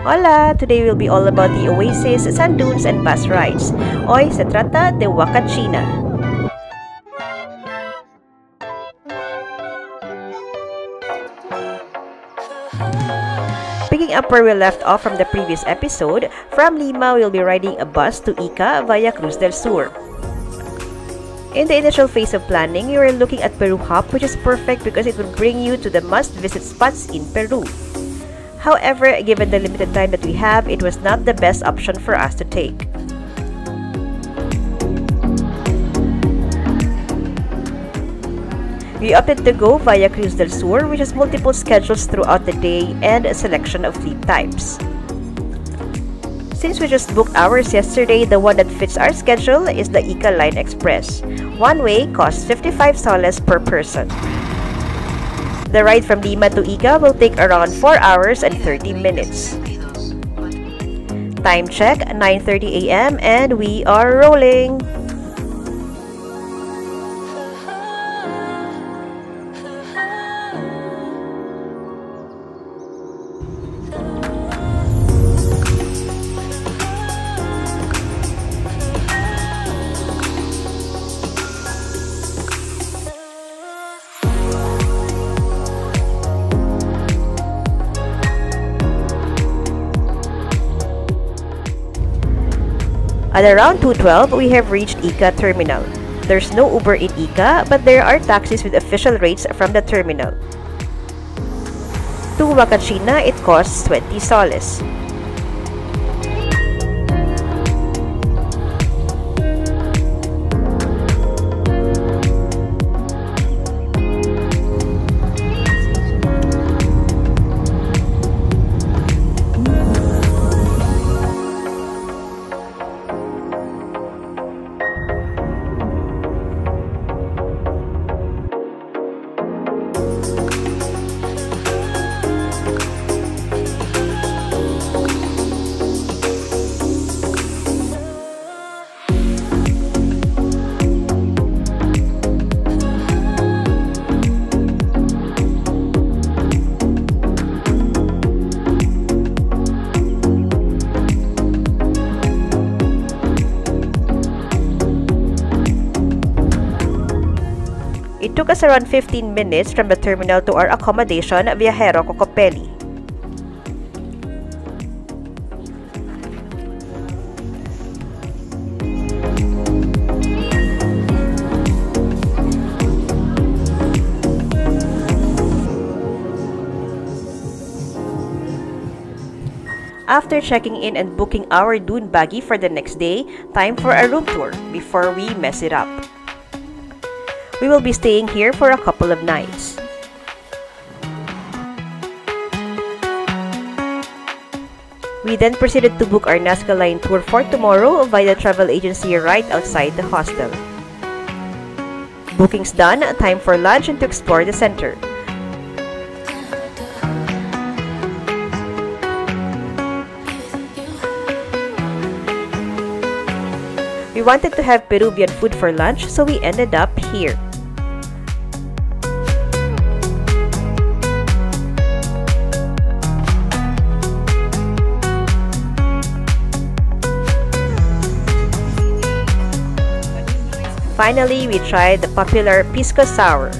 Hola! Today will be all about the Oasis, sand dunes, and bus rides. Hoy se trata de Huacachina. Picking up where we left off from the previous episode, from Lima we'll be riding a bus to Ica via Cruz del Sur. In the initial phase of planning, we were looking at Peru Hop, which is perfect because it will bring you to the must-visit spots in Peru. However, given the limited time that we have, it was not the best option for us to take. We opted to go via Cruz del Sur, which has multiple schedules throughout the day and a selection of fleet types. Since we just booked ours yesterday, the one that fits our schedule is the Ica Line Express. One way costs 55 soles per person. The ride from Lima to Ica will take around 4 hours and 30 minutes. Time check, 9:30 a.m. and we are rolling! At around 2:12, we have reached Ica Terminal. There's no Uber in Ica, but there are taxis with official rates from the terminal. To Huacachina, it costs 20 soles. It took us around 15 minutes from the terminal to our accommodation Viajero Cocopelli. After checking in and booking our Dune Buggy for the next day, time for a room tour before we mess it up. We will be staying here for a couple of nights. We then proceeded to book our Nazca Line tour for tomorrow via the travel agency right outside the hostel. Bookings done, time for lunch and to explore the center. We wanted to have Peruvian food for lunch, so we ended up here. Finally, we tried the popular pisco sour.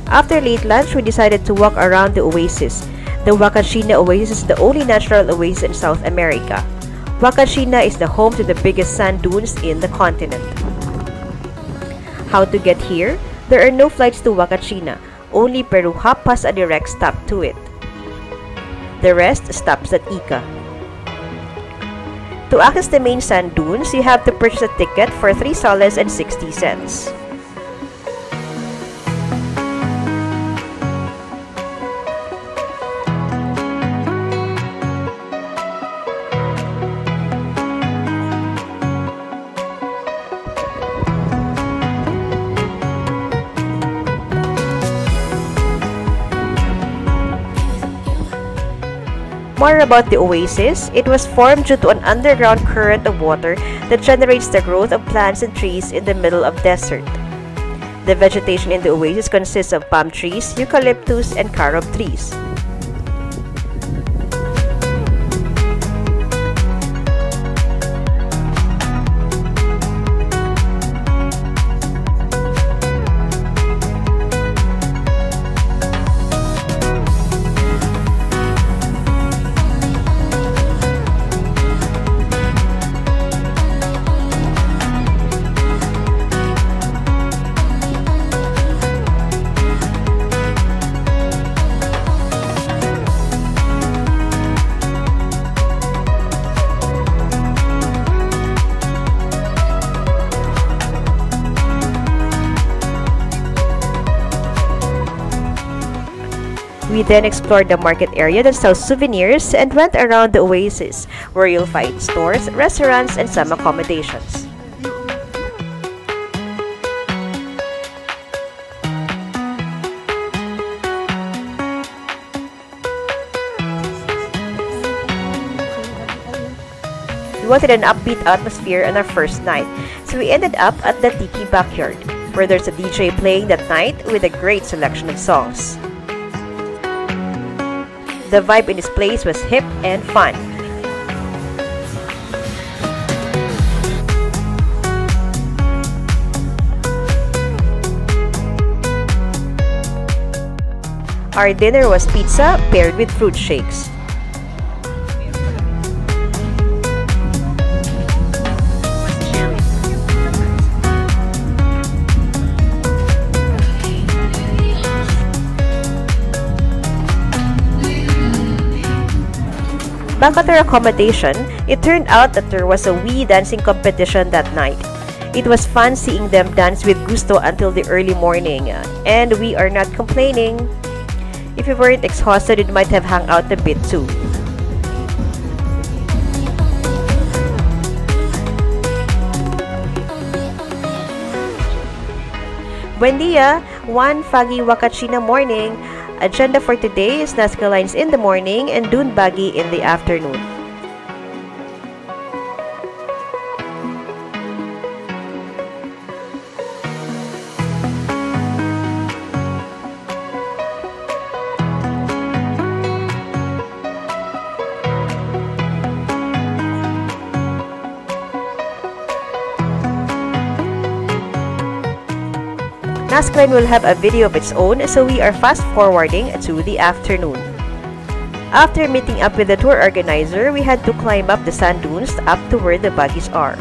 After late lunch, we decided to walk around the Oasis. The Huacachina Oasis is the only natural oasis in South America. Huacachina is the home to the biggest sand dunes in the continent. How to get here? There are no flights to Huacachina. Only Peru Hop has a direct stop to it. The rest stops at Ica. To access the main sand dunes, you have to purchase a ticket for 3 soles and 60 cents. More about the Oasis. It was formed due to an underground current of water that generates the growth of plants and trees in the middle of desert. The vegetation in the Oasis consists of palm trees, eucalyptus, and carob trees. We then explored the market area that sells souvenirs and went around the Oasis, where you'll find stores, restaurants, and some accommodations. We wanted an upbeat atmosphere on our first night, so we ended up at the Tiki Backyard, where there's a DJ playing that night with a great selection of songs. The vibe in this place was hip and fun. Our dinner was pizza paired with fruit shakes. Back at our accommodation, it turned out that there was a wee dancing competition that night. It was fun seeing them dance with gusto until the early morning, and we are not complaining. If we weren't exhausted, we might have hung out a bit too. Buen dia! One foggy Huacachina morning. Agenda for today is Nazca Lines in the morning and Dune Buggy in the afternoon. Nazca Line will have a video of its own, so we are fast forwarding to the afternoon. After meeting up with the tour organizer, we had to climb up the sand dunes up to where the buggies are.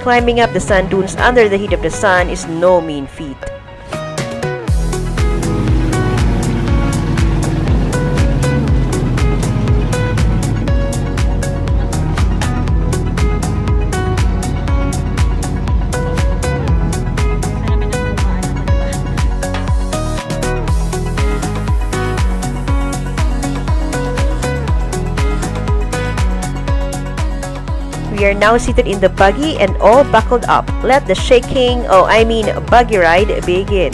Climbing up the sand dunes under the heat of the sun is no mean feat. We are now seated in the buggy and all buckled up. Let the buggy ride begin.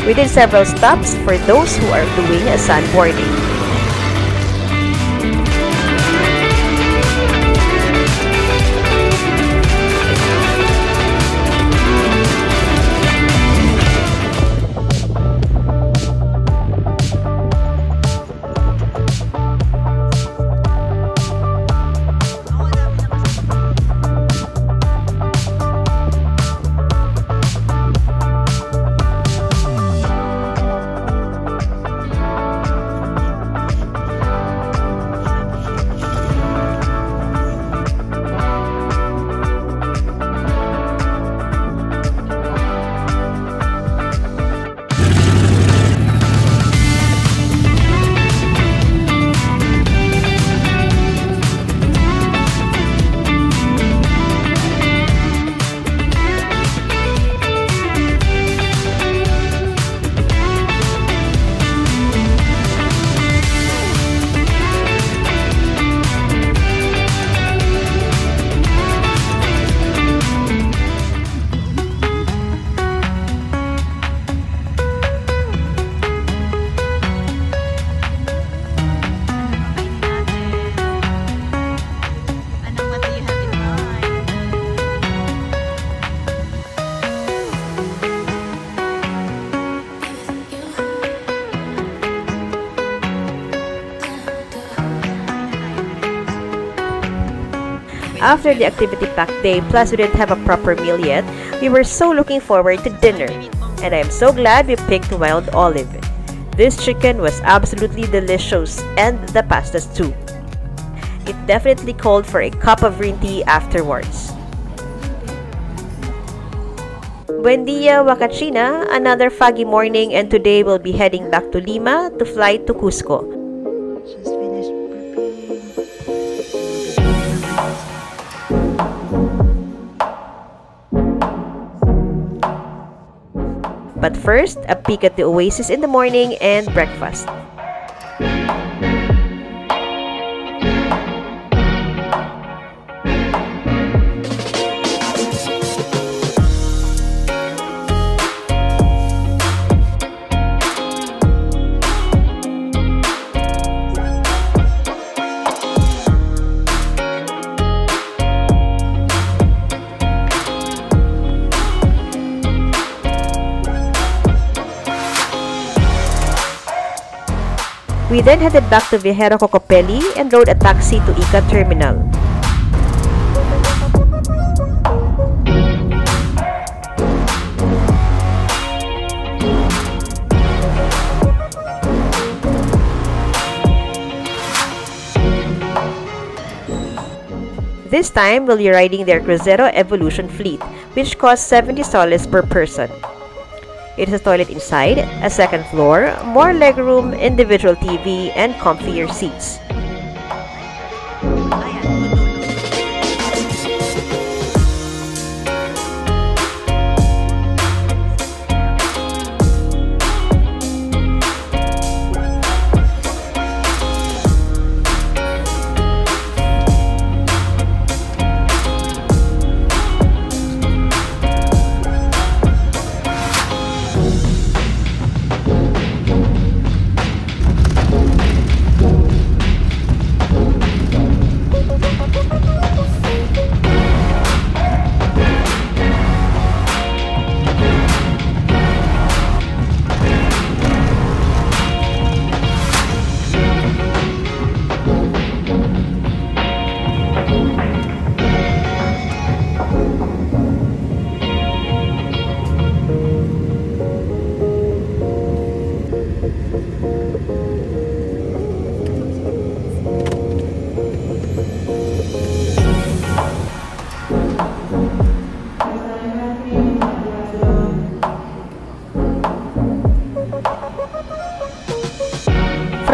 We did several stops for those who are doing sandboarding. After the activity-packed day, plus we didn't have a proper meal yet, we were so looking forward to dinner. And I am so glad we picked wild olive. This chicken was absolutely delicious, and the pastas too. It definitely called for a cup of green tea afterwards. Buen dia, Huacachina! Another foggy morning, and today we'll be heading back to Lima to fly to Cusco. Just finished But first, a peek at the Oasis in the morning and breakfast. We then headed back to Viajero Cocopelli and rode a taxi to Ica Terminal. This time, we'll be riding their Cruzeiro Evolution fleet, which costs 70 soles per person. It has a toilet inside, a second floor, more legroom, individual TV, and comfier seats.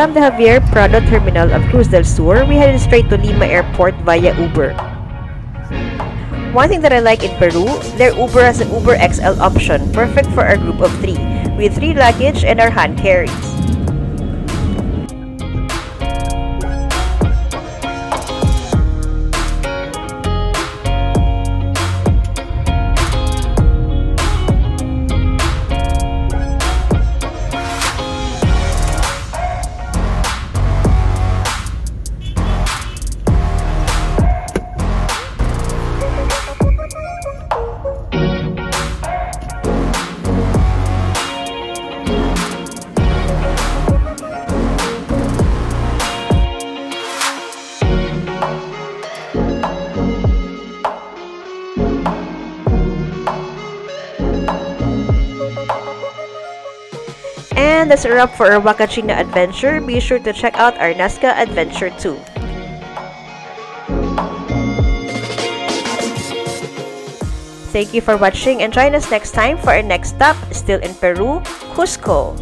From the Javier Prado terminal of Cruz Del Sur, we headed straight to Lima Airport via Uber. One thing that I like in Peru, their Uber has an Uber XL option, perfect for our group of 3, with 3 luggage and our hand carries. that's a wrap for our Huacachina adventure. Be sure to check out our Nazca adventure too. Thank you for watching and join us next time for our next stop, still in Peru, Cusco.